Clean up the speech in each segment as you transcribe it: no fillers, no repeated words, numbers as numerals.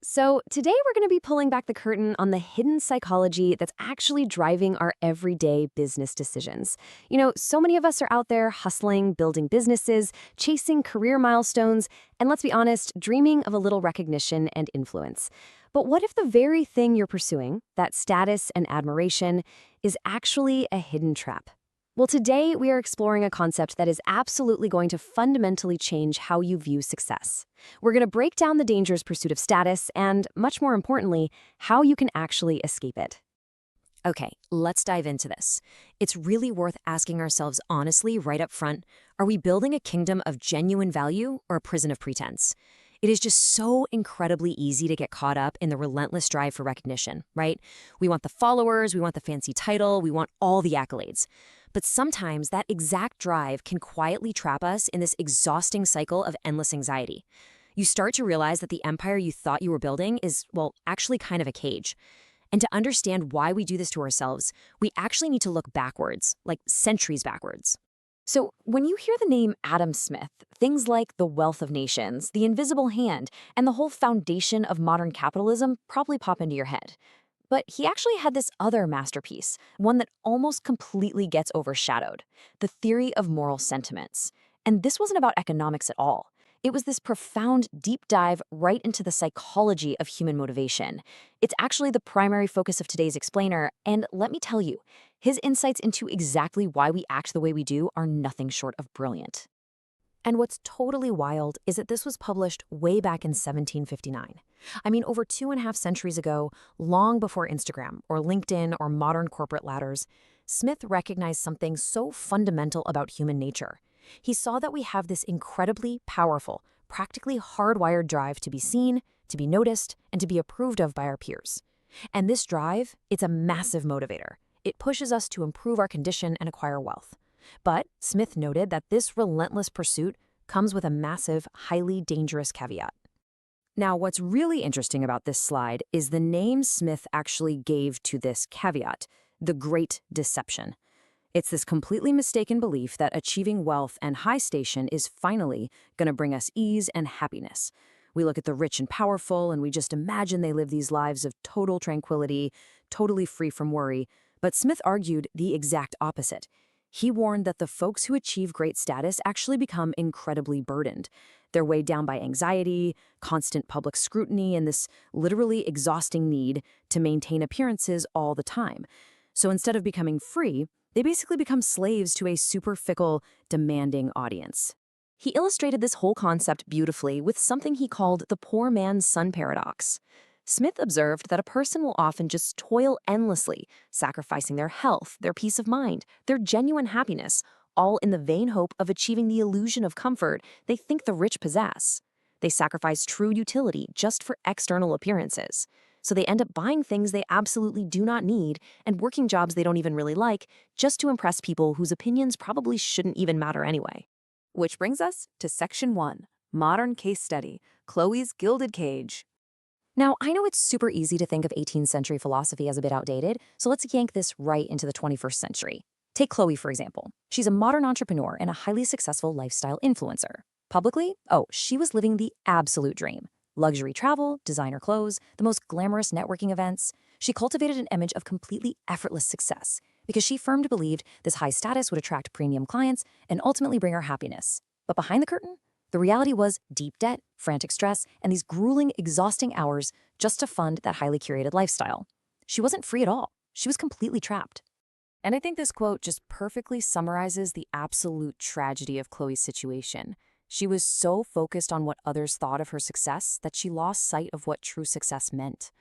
So, today we're going to be pulling back the curtain on the hidden psychology that's actually driving our everyday business decisions. So many of us are out there hustling, building businesses, chasing career milestones, and let's be honest, dreaming of a little recognition and influence. But what if the very thing you're pursuing, that status and admiration, is actually a hidden trap? Well, today we are exploring a concept that is absolutely going to fundamentally change how you view success. We're going to break down the dangerous pursuit of status and, much more importantly, how you can actually escape it. Okay, let's dive into this. It's really worth asking ourselves honestly right up front, are we building a kingdom of genuine value or a prison of pretense? It is just so incredibly easy to get caught up in the relentless drive for recognition, right? We want the followers, we want the fancy title, we want all the accolades. But sometimes that exact drive can quietly trap us in this exhausting cycle of endless anxiety. You start to realize that the empire you thought you were building is, well, actually kind of a cage. And to understand why we do this to ourselves, we actually need to look backwards, like centuries backwards. So, when you hear the name Adam Smith, things like the wealth of nations, the invisible hand, and the whole foundation of modern capitalism probably pop into your head. But he actually had this other masterpiece, one that almost completely gets overshadowed, the theory of moral sentiments. And this wasn't about economics at all. It was this profound deep dive right into the psychology of human motivation. It's actually the primary focus of today's explainer, and let me tell you, his insights into exactly why we act the way we do are nothing short of brilliant. And what's totally wild is that this was published way back in 1759. I mean, over 2.5 centuries ago, long before Instagram or LinkedIn or modern corporate ladders, Smith recognized something so fundamental about human nature. He saw that we have this incredibly powerful, practically hardwired drive to be seen, to be noticed, and to be approved of by our peers. And this drive, it's a massive motivator. It pushes us to improve our condition and acquire wealth. But Smith noted that this relentless pursuit comes with a massive, highly dangerous caveat. Now, what's really interesting about this slide is the name Smith actually gave to this caveat, the Great Deception. It's this completely mistaken belief that achieving wealth and high station is finally going to bring us ease and happiness. We look at the rich and powerful and we just imagine they live these lives of total tranquility, totally free from worry. But Smith argued the exact opposite. He warned that the folks who achieve great status actually become incredibly burdened. They're weighed down by anxiety, constant public scrutiny, and this literally exhausting need to maintain appearances all the time. So instead of becoming free, they basically become slaves to a super fickle, demanding audience. He illustrated this whole concept beautifully with something he called the poor man's son paradox. Smith observed that a person will often just toil endlessly, sacrificing their health, their peace of mind, their genuine happiness, all in the vain hope of achieving the illusion of comfort they think the rich possess. They sacrifice true utility just for external appearances. So they end up buying things they absolutely do not need and working jobs they don't even really like just to impress people whose opinions probably shouldn't even matter anyway. Which brings us to Section 1, Modern Case Study, Chloe's Gilded Cage. Now, I know it's super easy to think of 18th century philosophy as a bit outdated, so let's yank this right into the 21st century. Take Chloe, for example. She's a modern entrepreneur and a highly successful lifestyle influencer. Publicly, she was living the absolute dream. Luxury travel, designer clothes, the most glamorous networking events. She cultivated an image of completely effortless success because she firmly believed this high status would attract premium clients and ultimately bring her happiness. But behind the curtain, the reality was deep debt, frantic stress, and these grueling, exhausting hours just to fund that highly curated lifestyle. She wasn't free at all. She was completely trapped. And I think this quote just perfectly summarizes the absolute tragedy of Chloe's situation. She was so focused on what others thought of her success that she lost sight of what true success meant.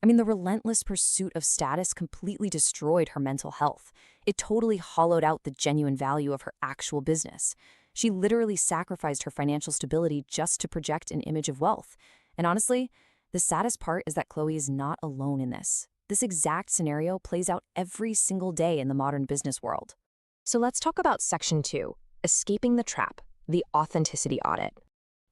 I mean, the relentless pursuit of status completely destroyed her mental health. It totally hollowed out the genuine value of her actual business. She literally sacrificed her financial stability just to project an image of wealth. And honestly, the saddest part is that Chloe is not alone in this. This exact scenario plays out every single day in the modern business world. So let's talk about Section 2, Escaping the Trap, the Authenticity Audit.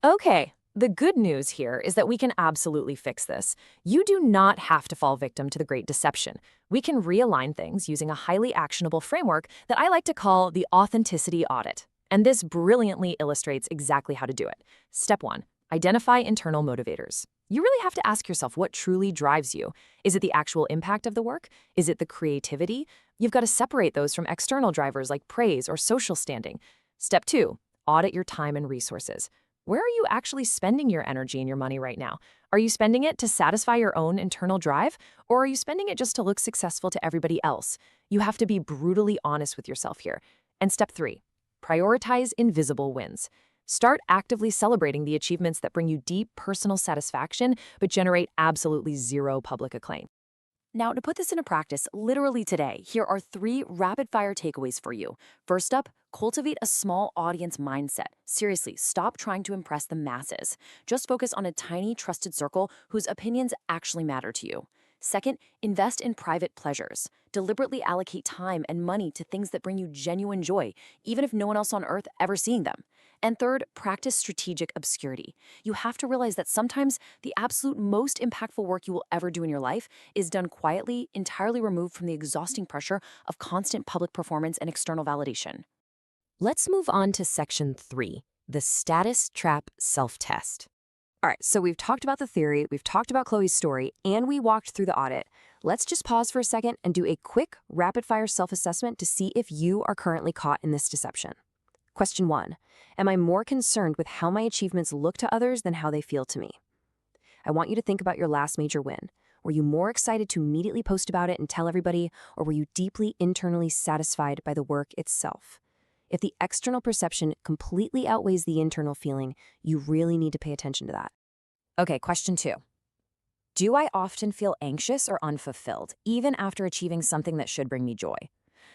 Okay, the good news here is that we can absolutely fix this. You do not have to fall victim to the Great Deception. We can realign things using a highly actionable framework that I like to call the Authenticity Audit. And this brilliantly illustrates exactly how to do it. Step 1, identify internal motivators. You really have to ask yourself what truly drives you. Is it the actual impact of the work? Is it the creativity? You've got to separate those from external drivers like praise or social standing. Step 2, audit your time and resources. Where are you actually spending your energy and your money right now? Are you spending it to satisfy your own internal drive, or are you spending it just to look successful to everybody else? You have to be brutally honest with yourself here. And step 3, prioritize invisible wins. Start actively celebrating the achievements that bring you deep personal satisfaction but generate absolutely zero public acclaim. Now, to put this into practice literally today, here are 3 rapid-fire takeaways for you. First up, cultivate a small audience mindset. Seriously, stop trying to impress the masses. Just focus on a tiny, trusted circle whose opinions actually matter to you. Second, invest in private pleasures. Deliberately allocate time and money to things that bring you genuine joy, even if no one else on earth ever seeing them. And third, practice strategic obscurity. You have to realize that sometimes the absolute most impactful work you will ever do in your life is done quietly, entirely removed from the exhausting pressure of constant public performance and external validation. Let's move on to section 3, the status trap self-test. All right, so we've talked about the theory, we've talked about Chloe's story, and we walked through the audit. Let's just pause for a second and do a quick rapid-fire self-assessment to see if you are currently caught in this deception. Question 1, am I more concerned with how my achievements look to others than how they feel to me? I want you to think about your last major win. Were you more excited to immediately post about it and tell everybody, or were you deeply internally satisfied by the work itself? If the external perception completely outweighs the internal feeling, you really need to pay attention to that. Okay, question 2. Do I often feel anxious or unfulfilled, even after achieving something that should bring me joy?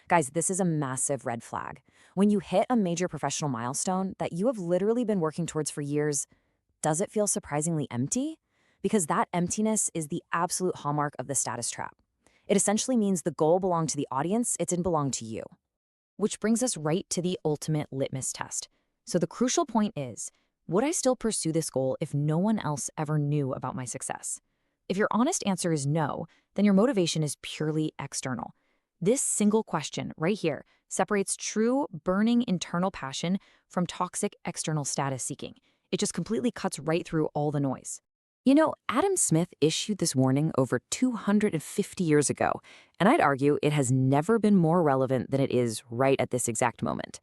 Guys, this is a massive red flag. When you hit a major professional milestone that you have literally been working towards for years, does it feel surprisingly empty? Because that emptiness is the absolute hallmark of the status trap. It essentially means the goal belonged to the audience, it didn't belong to you. Which brings us right to the ultimate litmus test. So the crucial point is, would I still pursue this goal if no one else ever knew about my success? If your honest answer is no, then your motivation is purely external. This single question right here separates true, burning internal passion from toxic external status seeking. It just completely cuts right through all the noise. You know, Adam Smith issued this warning over 250 years ago, and I'd argue it has never been more relevant than it is right at this exact moment.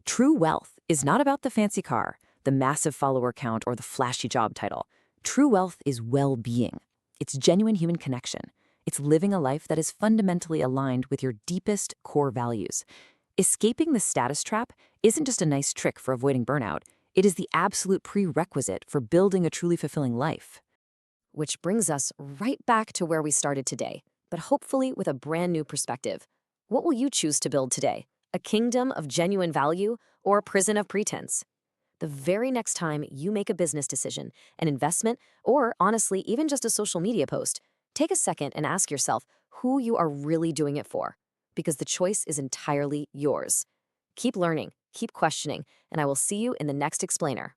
True wealth is not about the fancy car, the massive follower count, or the flashy job title. True wealth is well-being. It's genuine human connection. It's living a life that is fundamentally aligned with your deepest core values. Escaping the status trap isn't just a nice trick for avoiding burnout. It is the absolute prerequisite for building a truly fulfilling life. Which brings us right back to where we started today, but hopefully with a brand new perspective. What will you choose to build today? A kingdom of genuine value or a prison of pretense? The very next time you make a business decision, an investment, or honestly, even just a social media post, take a second and ask yourself who you are really doing it for, because the choice is entirely yours. Keep learning, keep questioning, and I will see you in the next explainer.